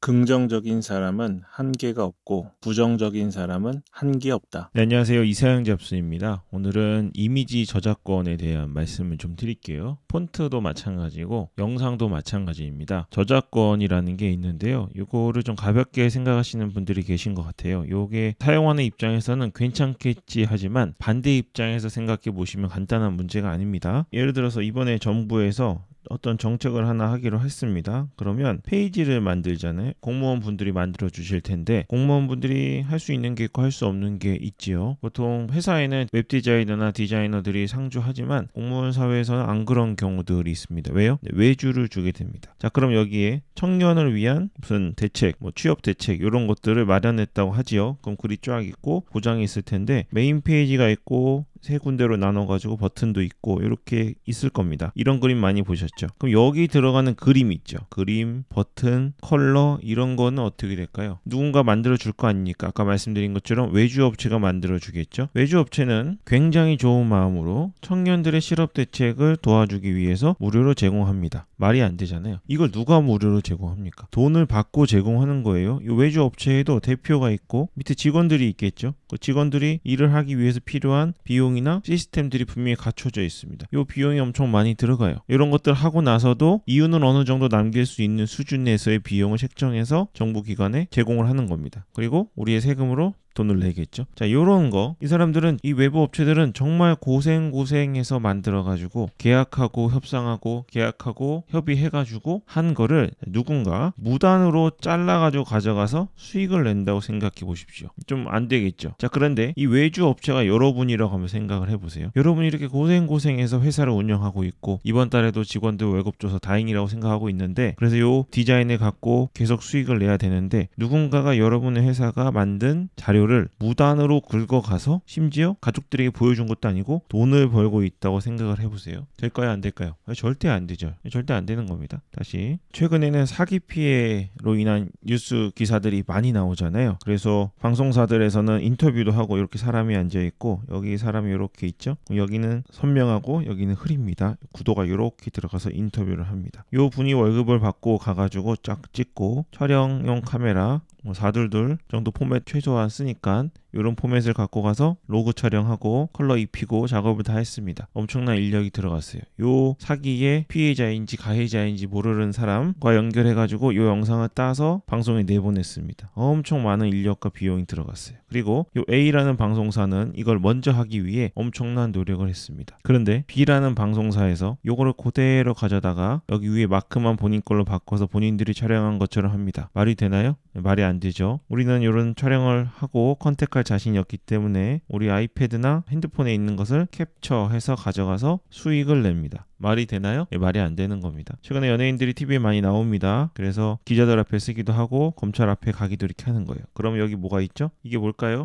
긍정적인 사람은 한계가 없고 부정적인 사람은 한계 없다. 네, 안녕하세요. 이사영 잡수입니다. 오늘은 이미지 저작권에 대한 말씀을 좀 드릴게요. 폰트도 마찬가지고 영상도 마찬가지입니다. 저작권이라는 게 있는데요. 이거를 좀 가볍게 생각하시는 분들이 계신 것 같아요. 이게 사용하는 입장에서는 괜찮겠지 하지만 반대 입장에서 생각해 보시면 간단한 문제가 아닙니다. 예를 들어서 이번에 정부에서 어떤 정책을 하나 하기로 했습니다. 그러면 페이지를 만들잖아요. 공무원분들이 만들어 주실 텐데 공무원분들이 할 수 있는 게 있고 할 수 없는 게 있지요. 보통 회사에는 웹디자이너나 디자이너들이 상주하지만 공무원 사회에서는 안 그런 경우들이 있습니다. 왜요? 외주를 주게 됩니다. 자, 그럼 여기에 청년을 위한 무슨 대책, 취업 대책 이런 것들을 마련했다고 하지요. 그럼 글이 쫙 있고 보장이 있을 텐데 메인 페이지가 있고 세 군데로 나눠가지고 버튼도 있고 이렇게 있을 겁니다. 이런 그림 많이 보셨죠? 그럼 여기 들어가는 그림이 있죠. 그림, 버튼, 컬러 이런 거는 어떻게 될까요? 누군가 만들어 줄 거 아닙니까? 아까 말씀드린 것처럼 외주업체가 만들어 주겠죠. 외주업체는 굉장히 좋은 마음으로 청년들의 실업 대책을 도와주기 위해서 무료로 제공합니다. 말이 안 되잖아요. 이걸 누가 무료로 제공합니까? 돈을 받고 제공하는 거예요. 이 외주업체에도 대표가 있고 밑에 직원들이 있겠죠. 그 직원들이 일을 하기 위해서 필요한 비용이나 시스템들이 분명히 갖춰져 있습니다. 이 비용이 엄청 많이 들어가요. 이런 것들 하고 나서도 이윤은 어느 정도 남길 수 있는 수준 내에서의 비용을 책정해서 정부 기관에 제공을 하는 겁니다. 그리고 우리의 세금으로 돈을 내겠죠. 자, 요런 거 이 사람들은 이 외부 업체들은 정말 고생해서 만들어가지고 계약하고 협상하고 계약하고 협의해가지고 한 거를 누군가 무단으로 잘라가지고 가져가서 수익을 낸다고 생각해 보십시오. 좀 안 되겠죠. 자, 그런데 이 외주 업체가 여러분이라고 한번 생각을 해보세요. 여러분이 이렇게 고생해서 회사를 운영하고 있고 이번 달에도 직원들 월급 줘서 다행이라고 생각하고 있는데 그래서 요 디자인을 갖고 계속 수익을 내야 되는데 누군가가 여러분의 회사가 만든 자료를 무단으로 긁어가서 심지어 가족들에게 보여준 것도 아니고 돈을 벌고 있다고 생각을 해보세요. 될까요? 안 될까요? 절대 안 되죠. 절대 안 되는 겁니다. 다시 최근에는 사기 피해로 인한 뉴스 기사들이 많이 나오잖아요. 그래서 방송사들에서는 인터뷰도 하고 이렇게 사람이 앉아있고 여기 사람이 이렇게 있죠. 여기는 선명하고 여기는 흐립니다. 구도가 이렇게 들어가서 인터뷰를 합니다. 요 분이 월급을 받고 가가지고 쫙 찍고 촬영용 카메라 422 정도 포맷 최소한 쓰니까 이런 포맷을 갖고 가서 로고 촬영하고 컬러 입히고 작업을 다 했습니다. 엄청난 인력이 들어갔어요. 요 사기의 피해자인지 가해자인지 모르는 사람과 연결해가지고 이 영상을 따서 방송에 내보냈습니다. 엄청 많은 인력과 비용이 들어갔어요. 그리고 요 A라는 방송사는 이걸 먼저 하기 위해 엄청난 노력을 했습니다. 그런데 B라는 방송사에서 요거를 그대로 가져다가 여기 위에 마크만 본인 걸로 바꿔서 본인들이 촬영한 것처럼 합니다. 말이 되나요? 말이 안 되죠. 우리는 이런 촬영을 하고 컨택할 자신이 없기 때문에 우리 아이패드나 핸드폰에 있는 것을 캡처해서 가져가서 수익을 냅니다. 말이 되나요? 말이 안 되는 겁니다. 최근에 연예인들이 TV에 많이 나옵니다. 그래서 기자들 앞에 쓰기도 하고 검찰 앞에 가기도 이렇게 하는 거예요. 그럼 여기 뭐가 있죠? 이게 뭘까요?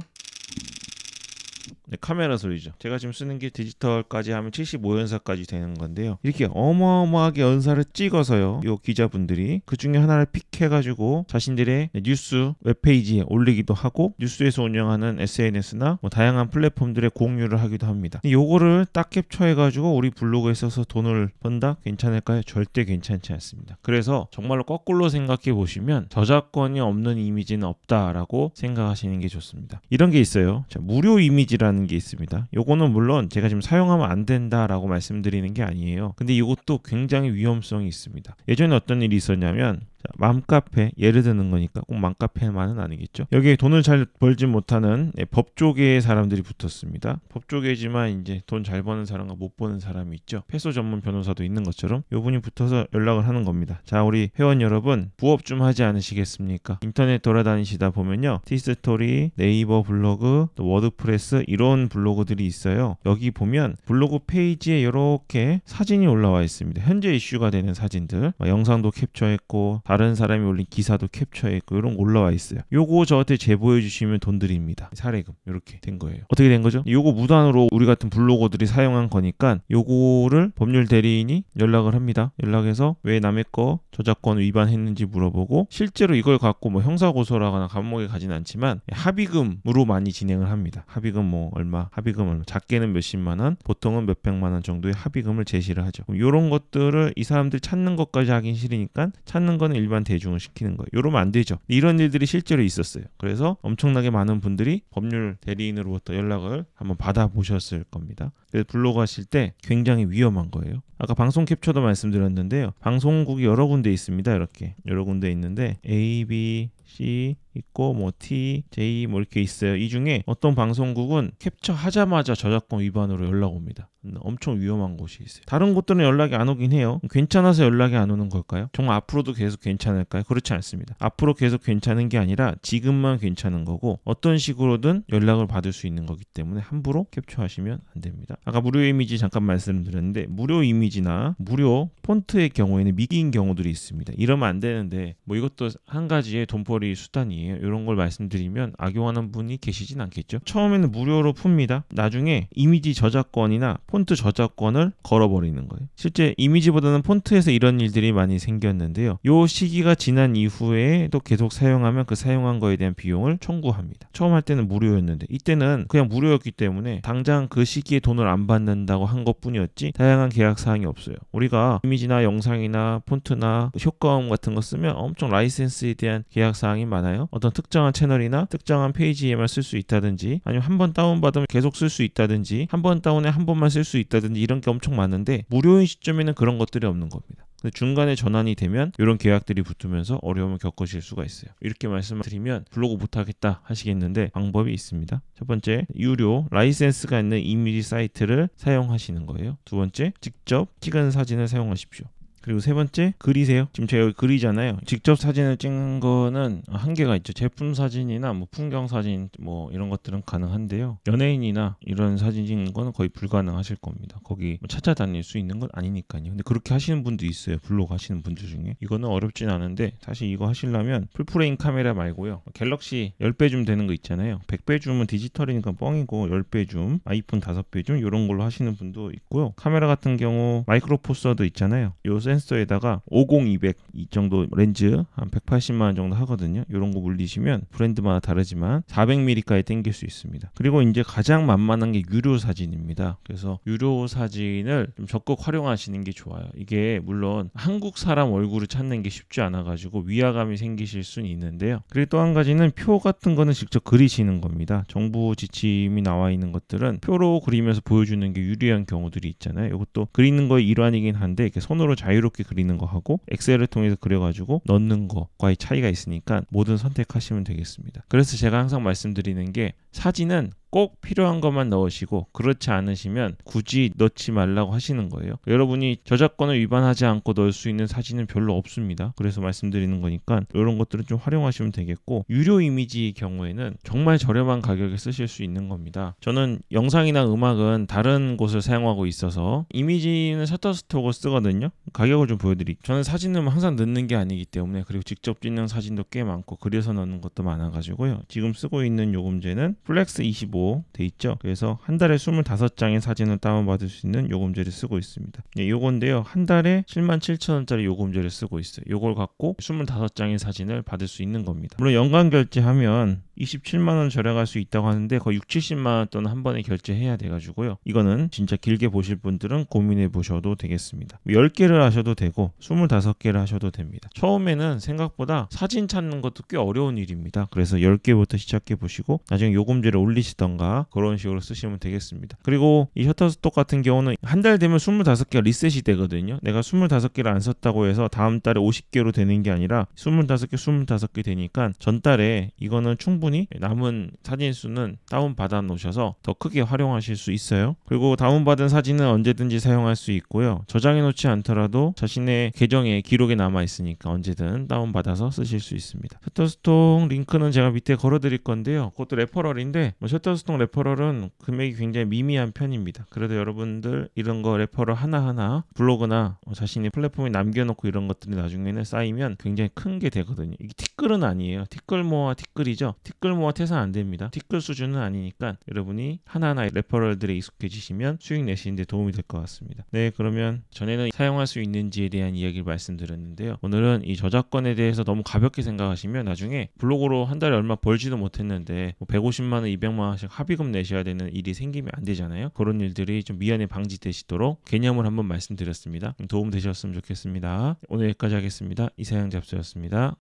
네, 카메라 소리죠. 제가 지금 쓰는 게 디지털까지 하면 75연사까지 되는 건데요. 이렇게 어마어마하게 연사를 찍어서요. 요 기자분들이 그 중에 하나를 픽해가지고 자신들의 뉴스 웹페이지에 올리기도 하고 뉴스에서 운영하는 SNS나 다양한 플랫폼들에 공유를 하기도 합니다. 요거를 딱 캡처해가지고 우리 블로그에 써서 돈을 번다? 괜찮을까요? 절대 괜찮지 않습니다. 그래서 정말로 거꾸로 생각해 보시면 저작권이 없는 이미지는 없다라고 생각하시는 게 좋습니다. 이런 게 있어요. 자, 무료 이미지라는 게 있습니다. 요거는 물론 제가 지금 사용하면 안 된다라고 말씀드리는 게 아니에요. 근데 이것도 굉장히 위험성이 있습니다. 예전에 어떤 일이 있었냐면 맘카페, 예를 드는 거니까 꼭 맘카페만은 아니겠죠. 여기에 돈을 잘 벌지 못하는 법조계의 사람들이 붙었습니다. 법조계지만 이제 돈 잘 버는 사람과 못 버는 사람이 있죠. 패소 전문 변호사도 있는 것처럼 요분이 붙어서 연락을 하는 겁니다. 자, 우리 회원 여러분 부업 좀 하지 않으시겠습니까? 인터넷 돌아다니시다 보면요. 티스토리, 네이버 블로그, 또 워드프레스 이런 블로그들이 있어요. 여기 보면 블로그 페이지에 이렇게 사진이 올라와 있습니다. 현재 이슈가 되는 사진들, 영상도 캡처했고 다른 사람이 올린 기사도 캡처했고 이런 거 올라와 있어요. 요거 저한테 제보해 주시면 돈 드립니다. 사례금 이렇게 된 거예요. 어떻게 된 거죠? 요거 무단으로 우리 같은 블로거들이 사용한 거니까 요거를 법률 대리인이 연락을 합니다. 연락해서 왜 남의 거 저작권 위반했는지 물어보고 실제로 이걸 갖고 형사고소를 하거나 감옥에 가진 않지만 합의금으로 많이 진행을 합니다. 합의금 얼마, 합의금 얼마, 작게는 몇십만 원, 보통은 몇백만 원 정도의 합의금을 제시를 하죠. 이런 것들을 이 사람들이 찾는 것까지 하긴 싫으니까 찾는 거는 일반 대중을 시키는 거예요. 이러면 안 되죠. 이런 일들이 실제로 있었어요. 그래서 엄청나게 많은 분들이 법률 대리인으로부터 연락을 한번 받아보셨을 겁니다. 그래서 블로그 하실 때 굉장히 위험한 거예요. 아까 방송 캡처도 말씀드렸는데요. 방송국이 여러 군데 있습니다. 이렇게 여러 군데 있는데 A, B, C 있고 뭐 T, J 뭐 이렇게 있어요. 이 중에 어떤 방송국은 캡처하자마자 저작권 위반으로 연락 옵니다. 엄청 위험한 곳이 있어요. 다른 곳들은 연락이 안 오긴 해요. 괜찮아서 연락이 안 오는 걸까요? 정말 앞으로도 계속 괜찮을까요? 그렇지 않습니다. 앞으로 계속 괜찮은 게 아니라 지금만 괜찮은 거고 어떤 식으로든 연락을 받을 수 있는 거기 때문에 함부로 캡처하시면 안 됩니다. 아까 무료 이미지 잠깐 말씀드렸는데 무료 이미지나 무료 폰트의 경우에는 미기인 경우들이 있습니다. 이러면 안 되는데 뭐 이것도 한 가지의 돈벌이 수단이에요. 이런 걸 말씀드리면 악용하는 분이 계시진 않겠죠. 처음에는 무료로 풉니다. 나중에 이미지 저작권이나 폰트 저작권을 걸어버리는 거예요. 실제 이미지보다는 폰트에서 이런 일들이 많이 생겼는데요. 요 시기가 지난 이후에 또 계속 사용하면 그 사용한 거에 대한 비용을 청구합니다. 처음 할 때는 무료였는데 이때는 그냥 무료였기 때문에 당장 그 시기에 돈을 안 받는다고 한 것뿐이었지 다양한 계약 사항이 없어요. 우리가 이미지나 영상이나 폰트나 효과음 같은 거 쓰면 엄청 라이센스에 대한 계약 사항이 많아요. 어떤 특정한 채널이나 특정한 페이지에만 쓸 수 있다든지 아니면 한 번 다운받으면 계속 쓸 수 있다든지 한 번 다운에 한 번만 쓸 수 있다든지 이런 게 엄청 많은데 무료인 시점에는 그런 것들이 없는 겁니다. 근데 중간에 전환이 되면 이런 계약들이 붙으면서 어려움을 겪으실 수가 있어요. 이렇게 말씀드리면 블로그 못하겠다 하시겠는데 방법이 있습니다. 첫 번째, 유료 라이센스가 있는 이미지 사이트를 사용하시는 거예요. 두 번째, 직접 찍은 사진을 사용하십시오. 그리고 세 번째, 그리세요. 지금 제가 여기 그리잖아요. 직접 사진을 찍는 거는 한계가 있죠. 제품 사진이나 뭐 풍경 사진 뭐 이런 것들은 가능한데요. 연예인이나 이런 사진 찍는 거는 거의 불가능하실 겁니다. 거기 뭐 찾아다닐 수 있는 건 아니니까요. 근데 그렇게 하시는 분도 있어요. 블로그 하시는 분들 중에. 이거는 어렵진 않은데 사실 이거 하시려면 풀프레임 카메라 말고요. 갤럭시 10배 줌 되는 거 있잖아요. 100배 줌은 디지털이니까 뻥이고 10배 줌, 아이폰 5배 줌 이런 걸로 하시는 분도 있고요. 카메라 같은 경우 마이크로 포서도 있잖아요. 요 센서에다가 50-200 이 정도 렌즈 한 180만 원 정도 하거든요. 이런 거 물리시면 브랜드마다 다르지만 400mm까지 당길 수 있습니다. 그리고 이제 가장 만만한 게 유료 사진입니다. 그래서 유료 사진을 좀 적극 활용하시는 게 좋아요. 이게 물론 한국 사람 얼굴을 찾는 게 쉽지 않아 가지고 위화감이 생기실 수는 있는데요. 그리고 또 한 가지는 표 같은 거는 직접 그리시는 겁니다. 정부 지침이 나와 있는 것들은 표로 그리면서 보여주는 게 유리한 경우들이 있잖아요. 이것도 그리는 거의 일환이긴 한데 이렇게 손으로 자유롭게 그리는 거 하고 엑셀을 통해서 그려가지고 넣는 거과의 차이가 있으니까 뭐든 선택하시면 되겠습니다. 그래서 제가 항상 말씀드리는 게 사진은 꼭 필요한 것만 넣으시고 그렇지 않으시면 굳이 넣지 말라고 하시는 거예요. 여러분이 저작권을 위반하지 않고 넣을 수 있는 사진은 별로 없습니다. 그래서 말씀드리는 거니까 이런 것들은 좀 활용하시면 되겠고 유료 이미지의 경우에는 정말 저렴한 가격에 쓰실 수 있는 겁니다. 저는 영상이나 음악은 다른 곳을 사용하고 있어서 이미지는 셔터스톡을 쓰거든요. 가격을 좀 보여드릴게요. 저는 사진을 항상 넣는 게 아니기 때문에 그리고 직접 찍는 사진도 꽤 많고 그려서 넣는 것도 많아가지고요. 지금 쓰고 있는 요금제는 플렉스 25 돼 있죠. 그래서 한 달에 25장의 사진을 다운받을 수 있는 요금제를 쓰고 있습니다. 요건데요. 한 달에 77,000원짜리 요금제를 쓰고 있어요. 요걸 갖고 25장의 사진을 받을 수 있는 겁니다. 물론 연간 결제하면 27만원 절약할 수 있다고 하는데 거의 6, 70만원 또는 한 번에 결제해야 돼가지고요. 이거는 진짜 길게 보실 분들은 고민해 보셔도 되겠습니다. 10개를 하셔도 되고 25개를 하셔도 됩니다. 처음에는 생각보다 사진 찾는 것도 꽤 어려운 일입니다. 그래서 10개부터 시작해 보시고 나중에 요금제를 올리시던가 그런 식으로 쓰시면 되겠습니다. 그리고 이 셔터스톡 같은 경우는 한 달 되면 25개가 리셋이 되거든요. 내가 25개를 안 썼다고 해서 다음 달에 50개로 되는 게 아니라 25개 되니까 전달에 이거는 충분히 남은 사진 수는 다운받아 놓으셔서 더 크게 활용하실 수 있어요. 그리고 다운받은 사진은 언제든지 사용할 수 있고요. 저장해 놓지 않더라도 자신의 계정에 기록에 남아 있으니까 언제든 다운받아서 쓰실 수 있습니다. 셔터스톡 링크는 제가 밑에 걸어 드릴 건데요. 그것도 레퍼럴인데 셔터스톡 레퍼럴은 금액이 굉장히 미미한 편입니다. 그래도 여러분들 이런 거 레퍼럴 하나하나 블로그나 자신의 플랫폼에 남겨놓고 이런 것들이 나중에는 쌓이면 굉장히 큰 게 되거든요. 이게 티끌은 아니에요. 티끌모아 티끌이죠. 티끌모아 태산 안 됩니다. 티끌 수준은 아니니까 여러분이 하나하나 레퍼럴들에 익숙해지시면 수익 내시는데 도움이 될 것 같습니다. 네, 그러면 전에는 사용할 수 있는지에 대한 이야기를 말씀드렸는데요. 오늘은 이 저작권에 대해서 너무 가볍게 생각하시면 나중에 블로그로 한 달에 얼마 벌지도 못했는데 150만 50만 원, 200만 원씩 합의금 내셔야 되는 일이 생기면 안 되잖아요. 그런 일들이 좀 미연에 방지되시도록 개념을 한번 말씀드렸습니다. 도움 되셨으면 좋겠습니다. 오늘 여기까지 하겠습니다. 이사양 잡수였습니다.